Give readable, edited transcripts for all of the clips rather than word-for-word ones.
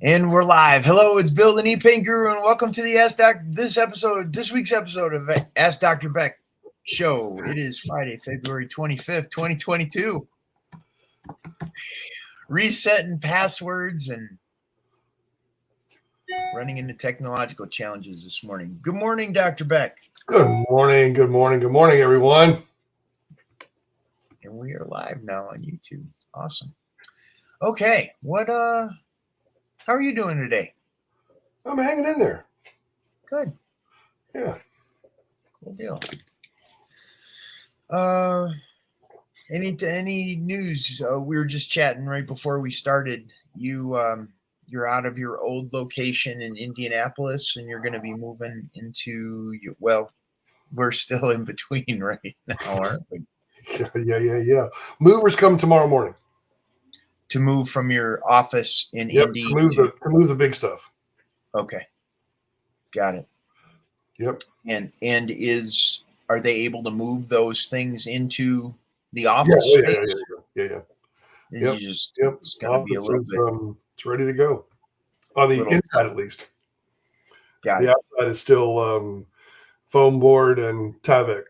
And we're live. Hello, it's Bill the Knee Pain Guru, and welcome to the this week's episode of Ask Dr. Beck show. It is Friday, February 25th, 2022. Resetting passwords and running into technological challenges this morning. Good morning, Dr. Beck. Good morning, everyone. And we are live now on YouTube. Awesome. Okay, how are you doing today? I'm hanging in there. Good. Yeah. Cool deal. Any news? We were just chatting right before we started. You're out of your old location in Indianapolis, and you're going to be moving into we're still in between right now, aren't we? Yeah. Movers come tomorrow morning. To move from your office in Indy to move the big stuff. Okay, got it. Yep. And are they able to move those things into the office space? Yeah. It's going to be a little bit. It's ready to go on the inside, at least. Got the it. Outside is still foam board and Tyvek,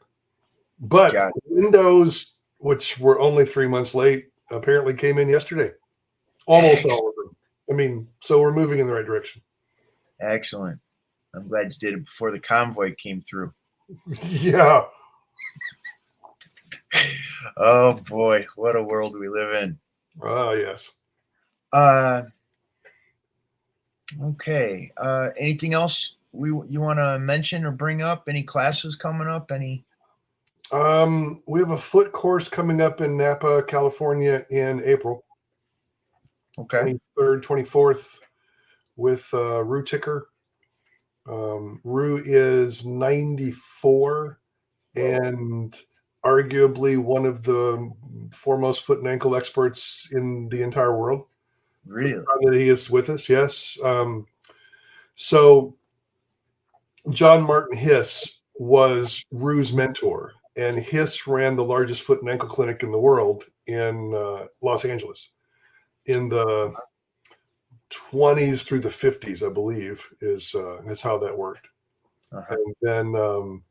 but Windows, which were only 3 months late, apparently came in yesterday. Almost all of them. I mean, so we're moving in the right direction. Excellent. I'm glad you did it before the convoy came through. Yeah. Oh boy, what a world we live in. Oh yes. Okay. Anything else you want to mention or bring up? Any classes coming up? Any? We have a foot course coming up in Napa, California in April. Okay. 23rd, 24th with Rue Ticker. Rue is 94 and arguably one of the foremost foot and ankle experts in the entire world. Really? That he is with us, yes. So John Martin Hiss was Rue's mentor, and Hiss ran the largest foot and ankle clinic in the world in Los Angeles in the 20s through the 50s, I believe, is how that worked. Uh-huh. And then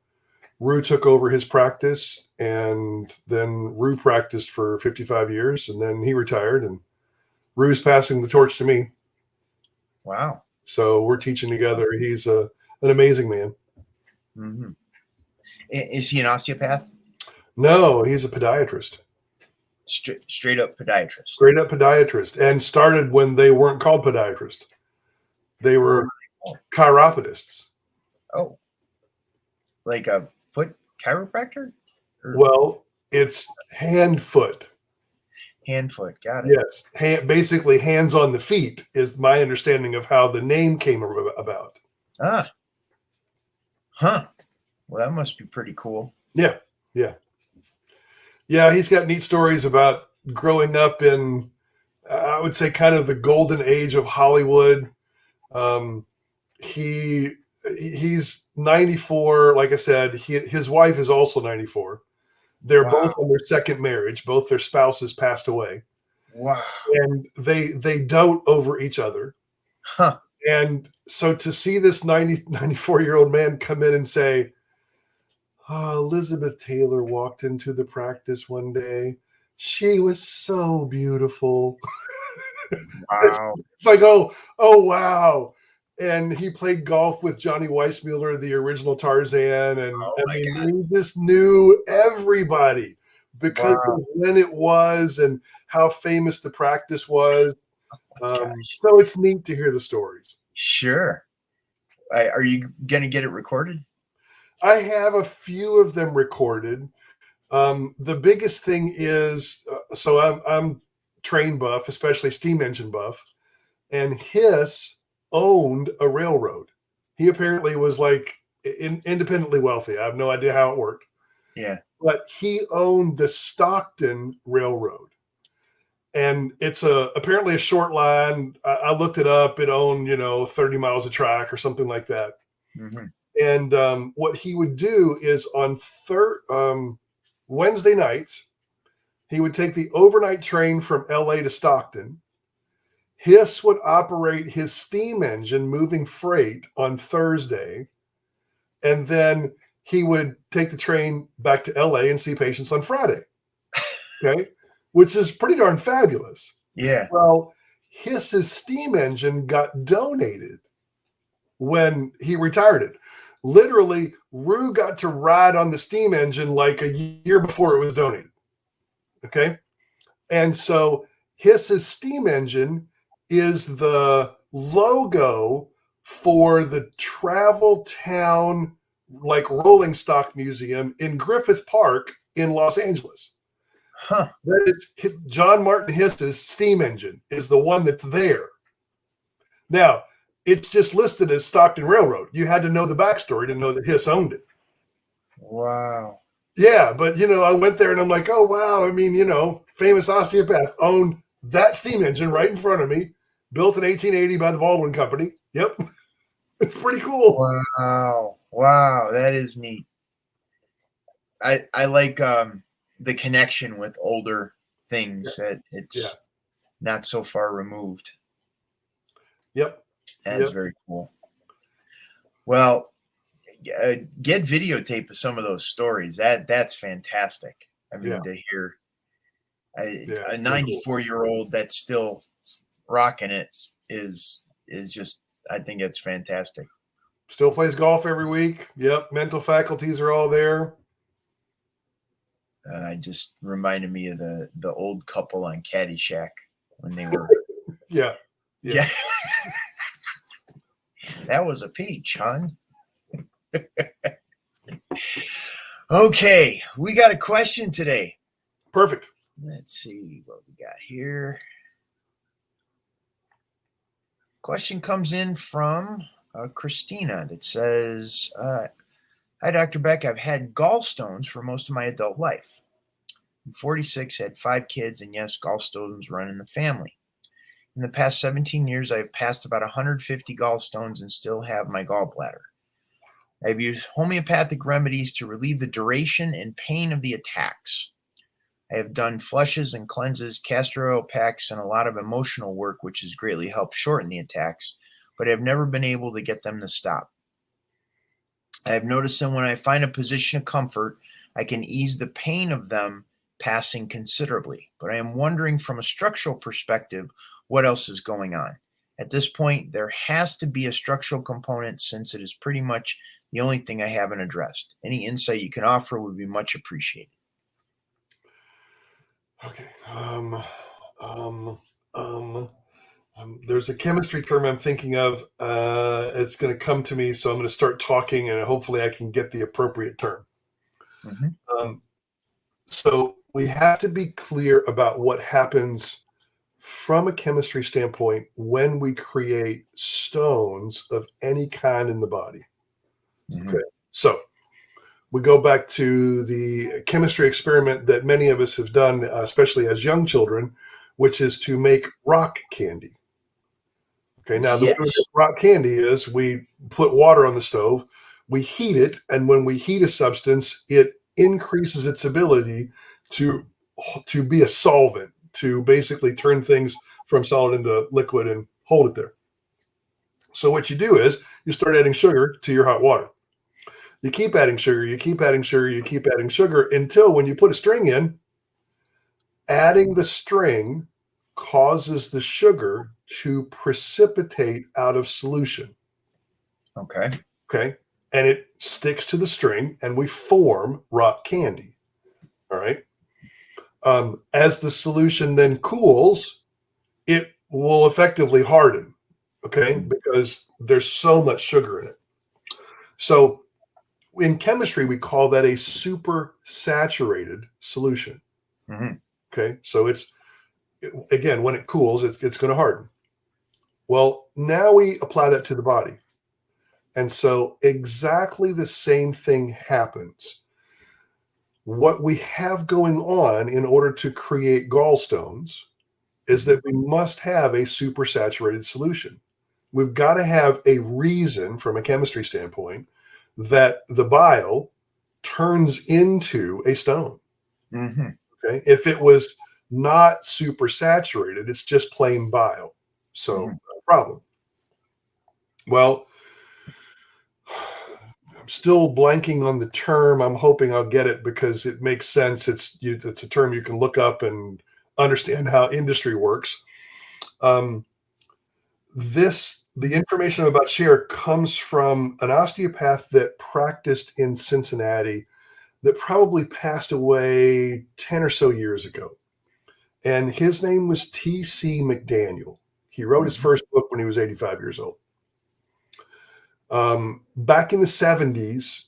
Rue took over his practice, and then Rue practiced for 55 years, and then he retired, and Rue's passing the torch to me. Wow. So we're teaching together. He's an amazing man. Mm-hmm. Is he an osteopath? No, he's a podiatrist. Straight up podiatrist. Straight up podiatrist, and started when they weren't called podiatrists. They were chiropodists. Oh, like a foot chiropractor? Well, it's hand-foot. Hand-foot, got it. Yes, basically hands on the feet is my understanding of how the name came about. Ah. Huh. Well, that must be pretty cool. Yeah. He's got neat stories about growing up in, I would say, kind of the golden age of Hollywood. He's 94. Like I said, his wife is also 94. They're both on their second marriage. Both their spouses passed away. Wow. And they dote over each other. Huh. And so to see this 94-year-old man come in and say, Elizabeth Taylor walked into the practice one day. She was so beautiful. Wow. It's like, oh, wow. And he played golf with Johnny Weissmuller, the original Tarzan. And he just knew everybody because of when it was and how famous the practice was. So it's neat to hear the stories. Sure. Are you going to get it recorded? I have a few of them recorded. The biggest thing is, so I'm train buff, especially steam engine buff, and Hiss owned a railroad. He apparently was like independently wealthy. I have no idea how it worked. Yeah. But he owned the Stockton Railroad. And it's apparently a short line. I looked it up. It owned, 30 miles of track or something like that. Mm-hmm. And what he would do is on Wednesday nights, he would take the overnight train from LA to Stockton. Hiss would operate his steam engine moving freight on Thursday, and then he would take the train back to LA and see patients on Friday. Okay, which is pretty darn fabulous. Yeah. Well, Hiss's steam engine got donated when he retired it. Literally, Rue got to ride on the steam engine like a year before it was donated. Okay, and so Hiss's steam engine is the logo for the Travel Town, like rolling stock museum in Griffith Park in Los Angeles. Huh. That is John Martin Hiss's steam engine is the one that's there. Now, it's just listed as Stockton Railroad. You had to know the backstory to know that Hiss owned it. Wow. Yeah, but I went there and I'm like, oh wow, I mean, famous osteopath owned that steam engine right in front of me, built in 1880 by the Baldwin Company. Yep. It's pretty cool. Wow, that is neat. I like the connection with older things, that it's not so far removed. Yep. That's very cool. Well, get videotape of some of those stories. That's fantastic. I mean, to hear a 94-year-old that's still rocking it is just, I think it's fantastic. Still plays golf every week. Yep. Mental faculties are all there. I just reminded me of the old couple on Caddyshack when they were. Yeah. That was a peach, hon. Okay, we got a question today. Perfect. Let's see what we got here. Question comes in from Xristina that says, hi, Dr. Beck. I've had gallstones for most of my adult life. I'm 46, had 5 kids, and yes, gallstones run in the family. In the past 17 years, I've passed about 150 gallstones and still have my gallbladder. I've used homeopathic remedies to relieve the duration and pain of the attacks. I have done flushes and cleanses, castor oil packs, and a lot of emotional work, which has greatly helped shorten the attacks, but I've never been able to get them to stop. I have noticed that when I find a position of comfort, I can ease the pain of them passing considerably, but I am wondering from a structural perspective what else is going on. At this point, there has to be a structural component since it is pretty much the only thing I haven't addressed. Any insight you can offer would be much appreciated. Okay. There's a chemistry term I'm thinking of. It's going to come to me, so I'm going to start talking, and hopefully I can get the appropriate term. Mm-hmm. So we have to be clear about what happens from a chemistry standpoint when we create stones of any kind in the body. Mm-hmm. Okay. So we go back to the chemistry experiment that many of us have done, especially as young children, which is to make rock candy. Okay, now the way we make rock candy is we put water on the stove, we heat it, and when we heat a substance, it increases its ability to be a solvent, to basically turn things from solid into liquid and hold it there. So what you do is you start adding sugar to your hot water. You keep adding sugar, you keep adding sugar, you keep adding sugar until when you put a string in, adding the string causes the sugar to precipitate out of solution. Okay. And it sticks to the string and we form rock candy. All right. As the solution then cools, it will effectively harden. Okay. Because there's so much sugar in it. So in chemistry, we call that a supersaturated solution. Mm-hmm. Okay. So again, when it cools, it's going to harden. Well, now we apply that to the body. And so exactly the same thing happens. What we have going on in order to create gallstones is that we must have a supersaturated solution. We've got to have a reason from a chemistry standpoint that the bile turns into a stone. Mm-hmm. Okay. If it was not supersaturated, it's just plain bile. So, no problem. Well, I'm still blanking on the term. I'm hoping I'll get it because it makes sense. It's a term you can look up and understand how industry works. The information I'm about to share comes from an osteopath that practiced in Cincinnati that probably passed away 10 or so years ago. And his name was T.C. McDaniel. He wrote his first book when he was 85 years old. Back in the 70s,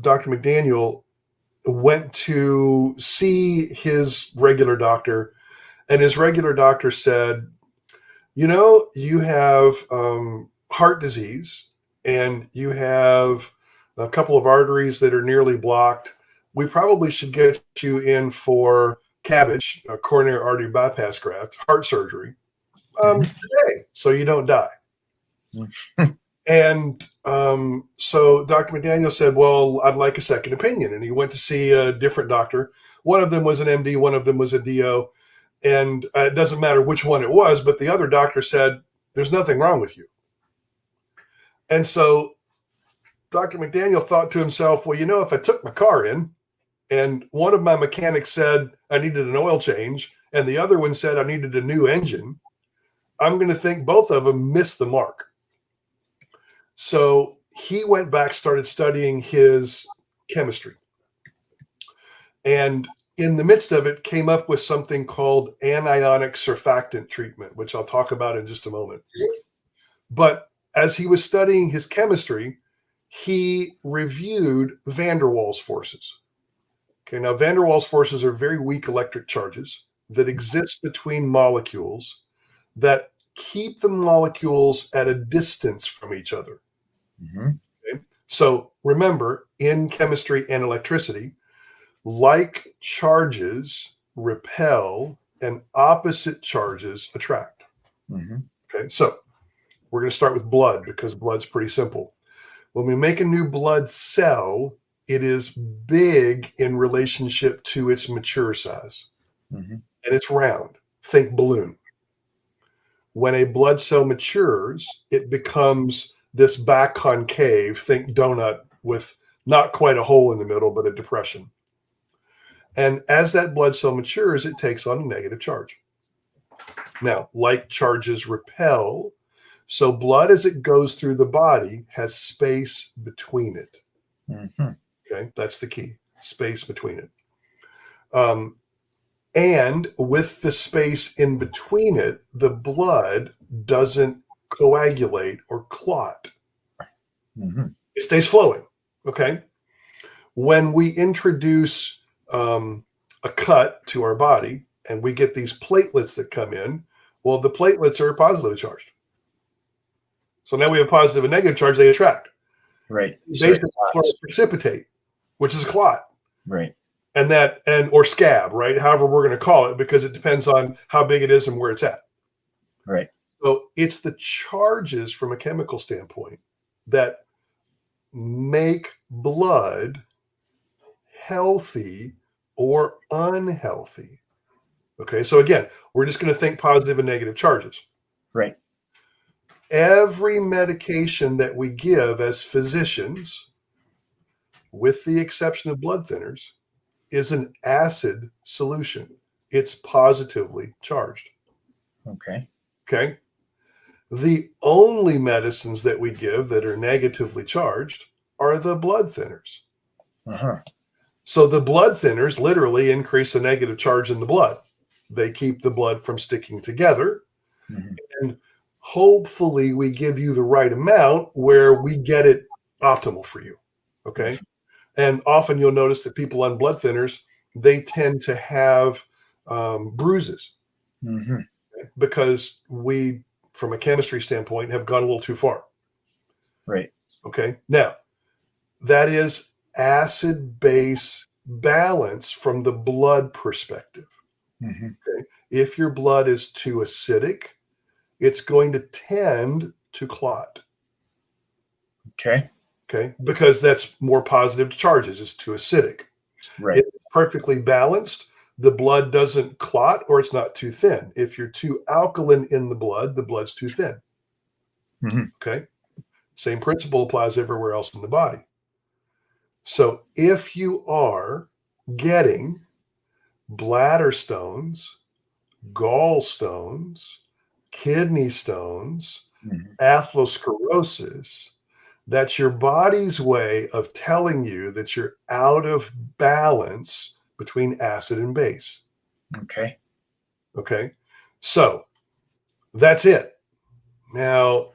Dr. McDaniel went to see his regular doctor, and his regular doctor said, you have heart disease, and you have a couple of arteries that are nearly blocked. We probably should get you in for CABG, a coronary artery bypass graft, heart surgery, today, so you don't die. And so Dr. McDaniel said, well, I'd like a second opinion. And he went to see a different doctor. One of them was an MD, one of them was a DO. And it doesn't matter which one it was, but the other doctor said, there's nothing wrong with you. And so Dr. McDaniel thought to himself, well, if I took my car in and one of my mechanics said I needed an oil change and the other one said I needed a new engine, I'm going to think both of them missed the mark. So he went back, started studying his chemistry. And in the midst of it, came up with something called anionic surfactant treatment, which I'll talk about in just a moment. But as he was studying his chemistry, he reviewed van der Waals forces. Okay, now van der Waals forces are very weak electric charges that exist between molecules that keep the molecules at a distance from each other. Okay? So remember, in chemistry and electricity, like charges repel and opposite charges attract. Okay, so we're going to start with blood because blood's pretty simple. When we make a new blood cell, it is big in relationship to its mature size. And it's round. Think balloon. When a blood cell matures, it becomes this back concave, think donut, with not quite a hole in the middle, but a depression. And as that blood cell matures, it takes on a negative charge. Now, like charges repel, so blood as it goes through the body has space between it. Okay, that's the key, space between it. And with the space in between it, the blood doesn't coagulate or clot. It stays flowing. Okay. When we introduce a cut to our body and we get these platelets that come in, well, the platelets are positively charged. So now we have positive and negative charge, they attract. Right. Basically, precipitate, which is a clot. Right. Or scab, right? However we're going to call it, because it depends on how big it is and where it's at. Right. So it's the charges from a chemical standpoint that make blood healthy or unhealthy. Okay, so again, we're just going to think positive and negative charges. Right. Every medication that we give as physicians, with the exception of blood thinners, is an acid solution. It's positively charged. Okay. Okay. The only medicines that we give that are negatively charged are the blood thinners. So the blood thinners literally increase the negative charge in the blood. They keep the blood from sticking together. And hopefully we give you the right amount where we get it optimal for you. Okay. And often you'll notice that people on blood thinners, they tend to have bruises because we, from a chemistry standpoint, have gone a little too far. Right. Okay. Now, that is acid-base balance from the blood perspective. Okay. If your blood is too acidic, it's going to tend to clot. Okay. Okay. Because that's more positive charges. It's too acidic. Right. It's perfectly balanced. the blood doesn't clot or it's not too thin. If you're too alkaline in the blood's too thin. Okay. Same principle applies everywhere else in the body. So if you are getting bladder stones, gallstones, kidney stones, atherosclerosis, that's your body's way of telling you that you're out of balance between acid and base. Okay. Okay. So that's it. Now,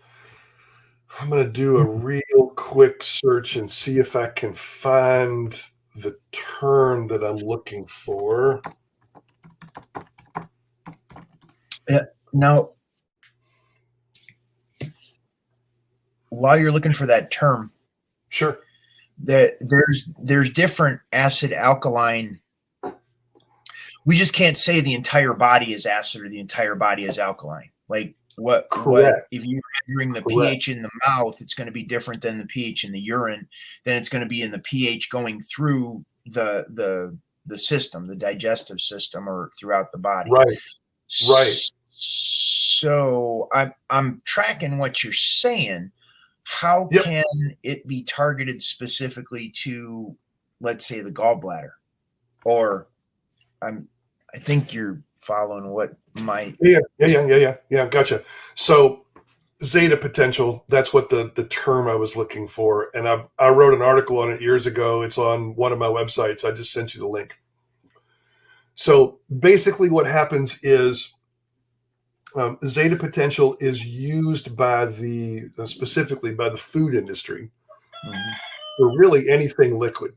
I'm going to do a real quick search and see if I can find the term that I'm looking for. Now, while you're looking for that term, Sure. There's different acid alkaline. We just can't say the entire body is acid or the entire body is alkaline. Like what if you're measuring the pH in the mouth, it's going to be different than the pH in the urine, then it's going to be in the pH going through the system, the digestive system, or throughout the body. Right. So I'm tracking what you're saying. How can it be targeted specifically to, let's say, the gallbladder? Or I think you're following what my gotcha. So Zeta potential, that's what the term I was looking for. And I wrote an article on it years ago. It's on one of my websites. I just sent you the link. So basically what happens is Zeta potential is used by specifically by the food industry for really anything liquid.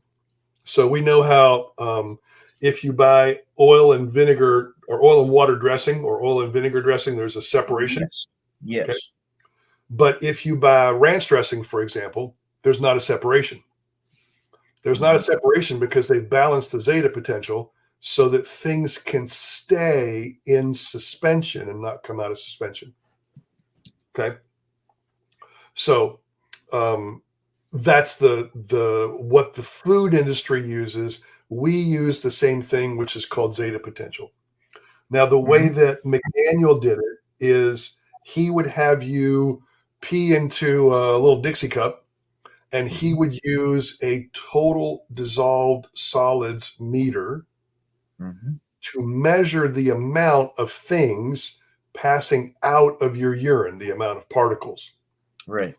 So we know how if you buy oil and vinegar or oil and water dressing or oil and vinegar dressing, there's a separation. Yes. Okay? But if you buy ranch dressing, for example, there's not a separation. There's not a separation because they've balanced the Zeta potential so that things can stay in suspension and not come out of suspension. Okay. So that's what the food industry uses. We use the same thing, which is called Zeta potential. Now, the way that McDaniel did it is he would have you pee into a little Dixie cup, and he would use a total dissolved solids meter to measure the amount of things passing out of your urine, the amount of particles. Right.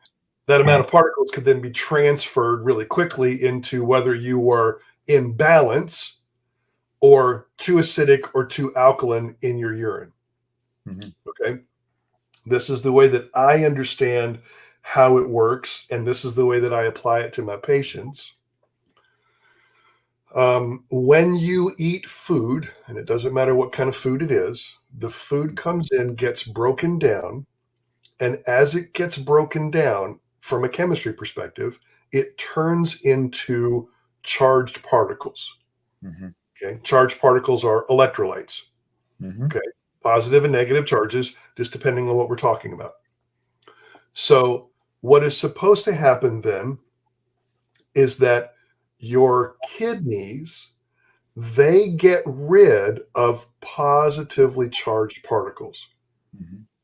That amount of particles could then be transferred really quickly into whether you were in balance or too acidic or too alkaline in your urine. Okay. This is the way that I understand how it works, and this is the way that I apply it to my patients. When you eat food, and it doesn't matter what kind of food it is, the food comes in, gets broken down, and as it gets broken down from a chemistry perspective, it turns into charged particles. Okay, charged particles are electrolytes. Okay, positive and negative charges, just depending on what we're talking about. So what is supposed to happen then is that your kidneys, they get rid of positively charged particles.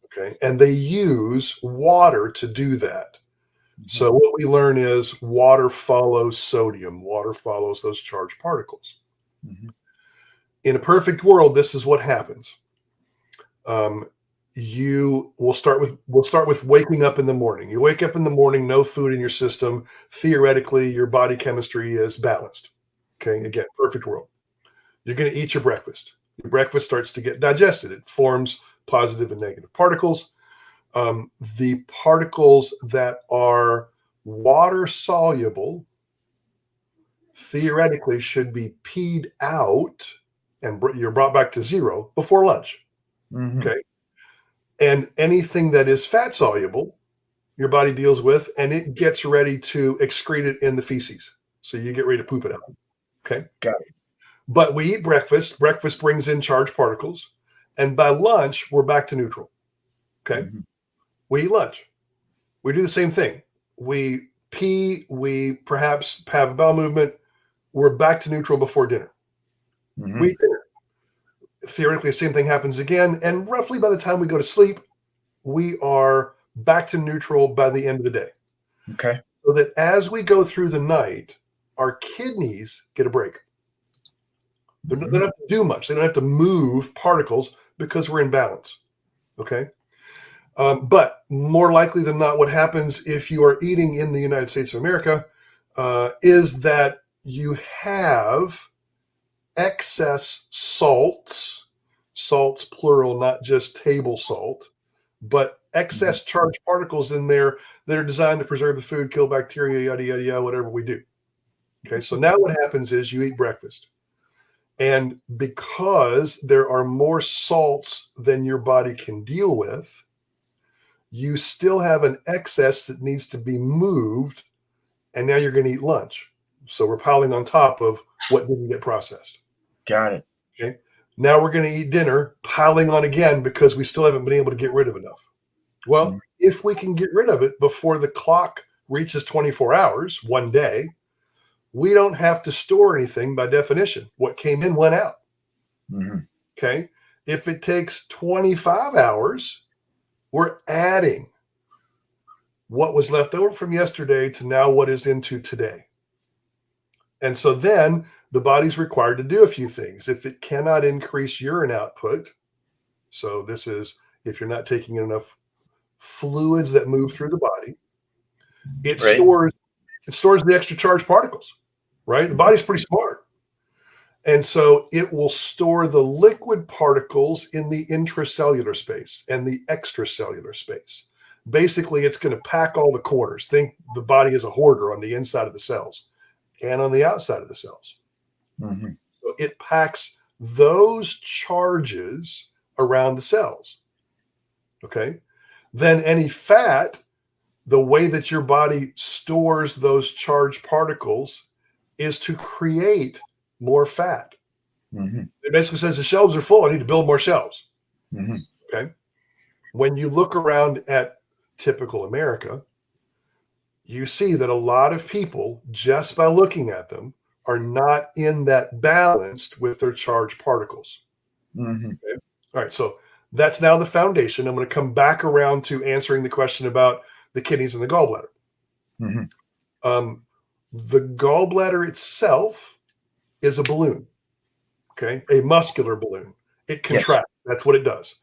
Okay. And they use water to do that. So what we learn is water follows sodium. Water follows those charged particles. In a perfect world, this is what happens. We'll start with waking up in the morning. You wake up in the morning, no food in your system. Theoretically, your body chemistry is balanced. Okay, again, perfect world. You're going to eat your breakfast. Your breakfast starts to get digested. It forms positive and negative particles. The particles that are water soluble theoretically should be peed out and you're brought back to zero before lunch. Okay. And anything that is fat soluble, your body deals with, and it gets ready to excrete it in the feces. So you get ready to poop it out. Okay. Got it. But we eat breakfast. Breakfast brings in charged particles. And by lunch, we're back to neutral. Okay. We eat lunch. We do the same thing. We pee. We perhaps have a bowel movement. We're back to neutral before dinner. We eat dinner. theoretically, the same thing happens again. And roughly by the time we go to sleep, we are back to neutral by the end of the day. Okay. So that as we go through the night, our kidneys get a break. They don't have to do much. They don't have to move particles because we're in balance. Okay. But more likely than not, what happens if you are eating in the United States of America is that you have excess salts plural, not just table salt, but excess charged particles in there that are designed to preserve the food, kill bacteria, yada, yada, yada, whatever we do. Okay, so now what happens is you eat breakfast. And because there are more salts than your body can deal with, you still have an excess that needs to be moved. And now you're going to eat lunch. So we're piling on top of what didn't get processed. Got it. Okay. Now we're going to eat dinner, piling on again because we still haven't been able to get rid of enough. Well, if we can get rid of it before the clock reaches 24 hours, one day, we don't have to store anything by definition. What came in went out. Okay. If it takes 25 hours, we're adding what was left over from yesterday to now what is into today. And so then the body's required to do a few things. If it cannot increase urine output, so this is if you're not taking in enough fluids that move through the body, it stores the extra charged particles, right? The body's pretty smart. And so it will store the liquid particles in the intracellular space and the extracellular space. Basically, it's going to pack all the corners. Think the body is a hoarder on the inside of the cells and on the outside of the cells. So it packs those charges around the cells. Okay. Then any fat, the way that your body stores those charged particles is to create more fat. It basically says the shelves are full. I need to build more shelves. Okay. When you look around at typical America, you see that a lot of people, just by looking at them, are not in that balanced with their charged particles. Okay? All right. So that's now the foundation. I'm going to come back around to answering the question about the kidneys and the gallbladder. The gallbladder itself is a balloon. Okay. A muscular balloon. It contracts. That's what it does.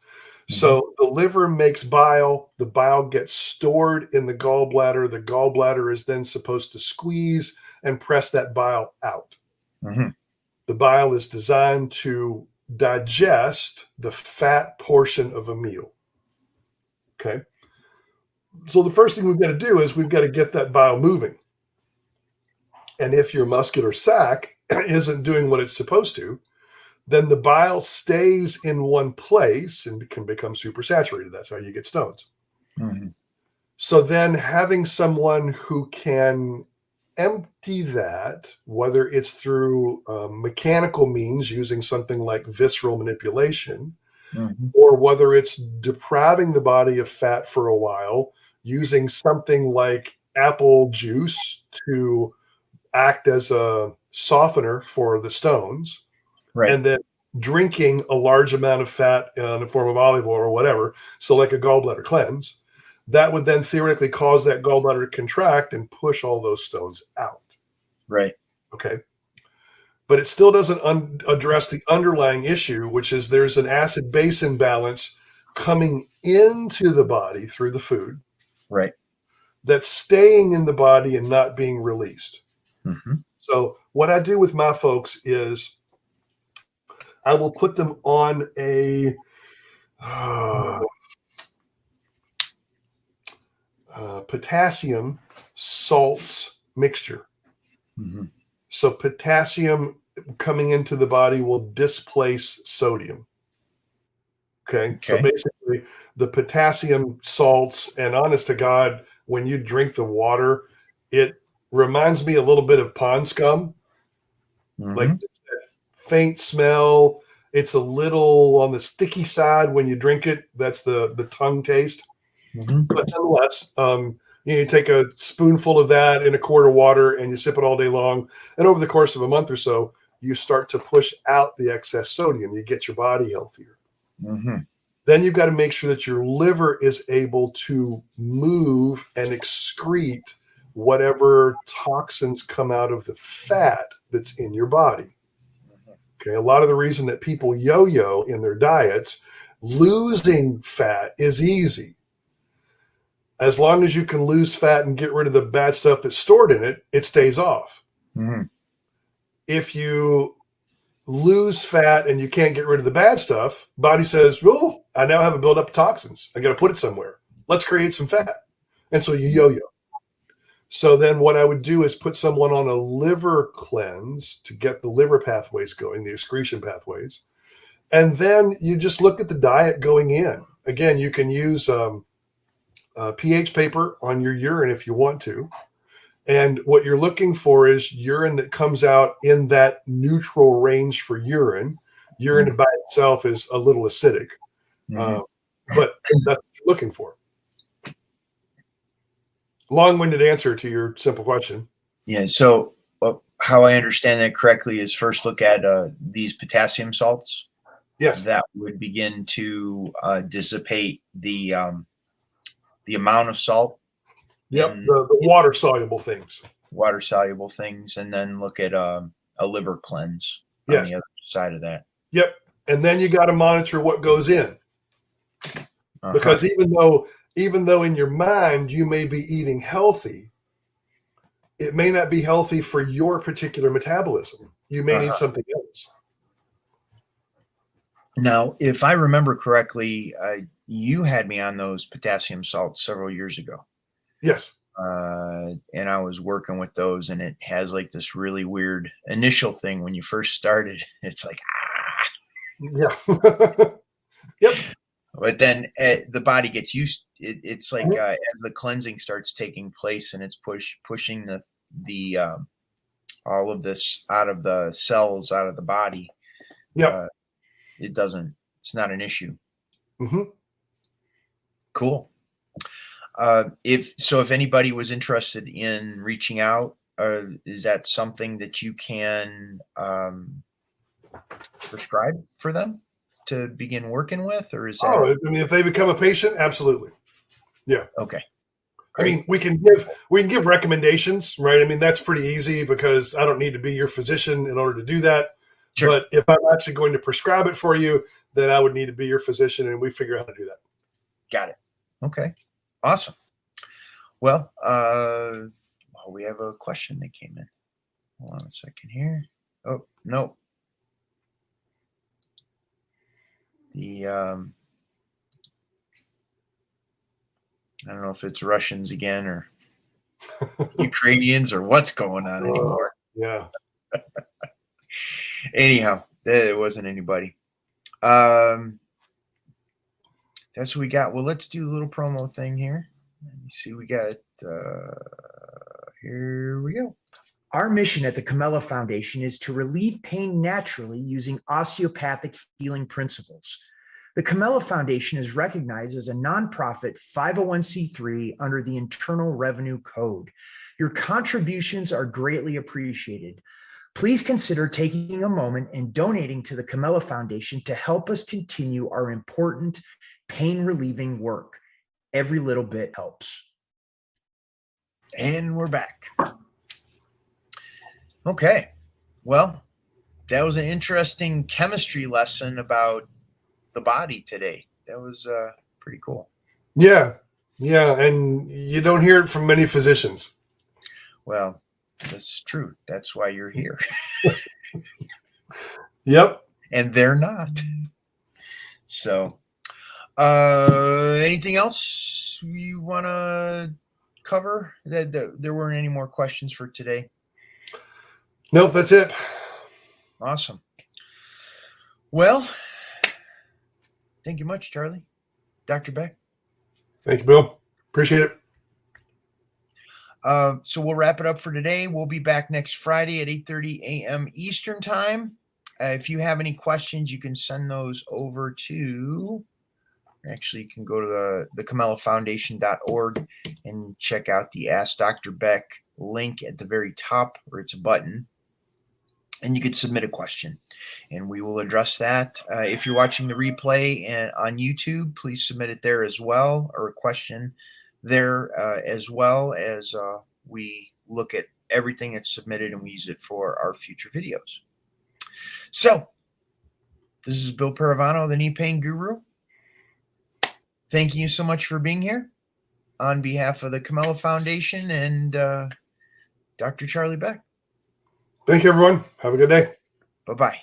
So the liver makes bile. The bile gets stored in the gallbladder. The gallbladder is then supposed to squeeze and press that bile out. The bile is designed to digest the fat portion of a meal. Okay. So the first thing we've got to do is we've got to get that bile moving. And if your muscular sac isn't doing what it's supposed to, then the bile stays in one place and can become supersaturated. That's how you get stones. So then having someone who can empty that, whether it's through mechanical means using something like visceral manipulation, or whether it's depriving the body of fat for a while using something like apple juice to act as a softener for the stones, and then drinking a large amount of fat in the form of olive oil or whatever, so like a gallbladder cleanse, that would then theoretically cause that gallbladder to contract and push all those stones out. Okay. But it still doesn't address the underlying issue, which is there's an acid-base imbalance coming into the body through the food, that's staying in the body and not being released. So what I do with my folks is I will put them on a potassium salts mixture. So potassium coming into the body will displace sodium. Okay. So basically the potassium salts, and honest to God, when you drink the water, it reminds me a little bit of pond scum. Like faint smell. It's a little on the sticky side when you drink it. That's the tongue taste. But nonetheless, you take a spoonful of that in a quart of water and you sip it all day long. And over the course of a month or so, you start to push out the excess sodium. You get your body healthier. Mm-hmm. Then you've got to make sure that your liver is able to move and excrete whatever toxins come out of the fat that's in your body. Okay, a lot of the reason that people yo-yo in their diets, losing fat is easy. As long as you can lose fat and get rid of the bad stuff that's stored in it, it stays off. Mm-hmm. If you lose fat and you can't get rid of the bad stuff, body says, oh, I now have a buildup of toxins. I got to put it somewhere. Let's create some fat. And so you yo-yo. So then what I would do is put someone on a liver cleanse to get the liver pathways going, the excretion pathways. And then you just look at the diet going in. Again, you can use pH paper on your urine if you want to. And what you're looking for is urine that comes out in that neutral range for urine. Urine by itself is a little acidic, but that's what you're looking for. Long-winded answer to your simple question. Yeah. So how I understand that correctly is first look at these potassium salts. Yes. That would begin to dissipate the amount of salt. Yep. The water-soluble things. Water-soluble things. And then look at a liver cleanse on the other side of that. Yep. And then you got to monitor what goes in. Because even though in your mind you may be eating healthy, it may not be healthy for your particular metabolism. You may need something else. Now, if I remember correctly, you had me on those potassium salts several years ago. Yes. And I was working with those, and it has like this really weird initial thing when you first started. It's like, Yeah. Yep. But then the body gets used. It's like as the cleansing starts taking place, and it's pushing the all of this out of the cells, out of the body. Yep. It's not an issue. Mm-hmm. Cool. If anybody was interested in reaching out, is that something that you can prescribe for them to begin working with, or is that? Oh, I mean, if they become a patient, absolutely. Yeah. Okay. Great. I mean, we can give recommendations, right? I mean, that's pretty easy because I don't need to be your physician in order to do that. Sure. But if I'm actually going to prescribe it for you, then I would need to be your physician, and we figure out how to do that. Got it. Okay. Awesome. Well, we have a question that came in. Hold on a second here. Oh, no. The I don't know if it's Russians again or Ukrainians or what's going on anymore. Yeah. Anyhow, there wasn't anybody. That's what we got. Well, let's do a little promo thing here. Let me see. We got here we go. Our mission at the Comella Foundation is to relieve pain naturally using osteopathic healing principles. The Comella Foundation is recognized as a nonprofit 501c3 under the Internal Revenue Code. Your contributions are greatly appreciated. Please consider taking a moment and donating to the Comella Foundation to help us continue our important pain-relieving work. Every little bit helps. And we're back. Okay. Well, that was an interesting chemistry lesson about the body today. That was pretty cool. Yeah. Yeah. And you don't hear it from many physicians. Well, that's true. That's why you're here. Yep. And they're not. So, anything else you want to cover? There weren't any more questions for today. Nope, that's it. Awesome. Well, thank you much, Charlie. Dr. Beck. Thank you, Bill. Appreciate it. So we'll wrap it up for today. We'll be back next Friday at 8:30 a.m. Eastern time. If you have any questions, you can send those over to, actually, you can go to the ComellaFoundation.org and check out the Ask Dr. Beck link at the very top, where it's a button. and you could submit a question, and we will address that. If you're watching the replay and on YouTube, please submit it there as well, or a question there, as well as we look at everything that's submitted and we use it for our future videos. So this is Bill Paravano, the Knee Pain Guru. Thank you so much for being here on behalf of the Comella Foundation and Dr. Charlie Beck. Thank you, everyone. Have a good day. Bye-bye.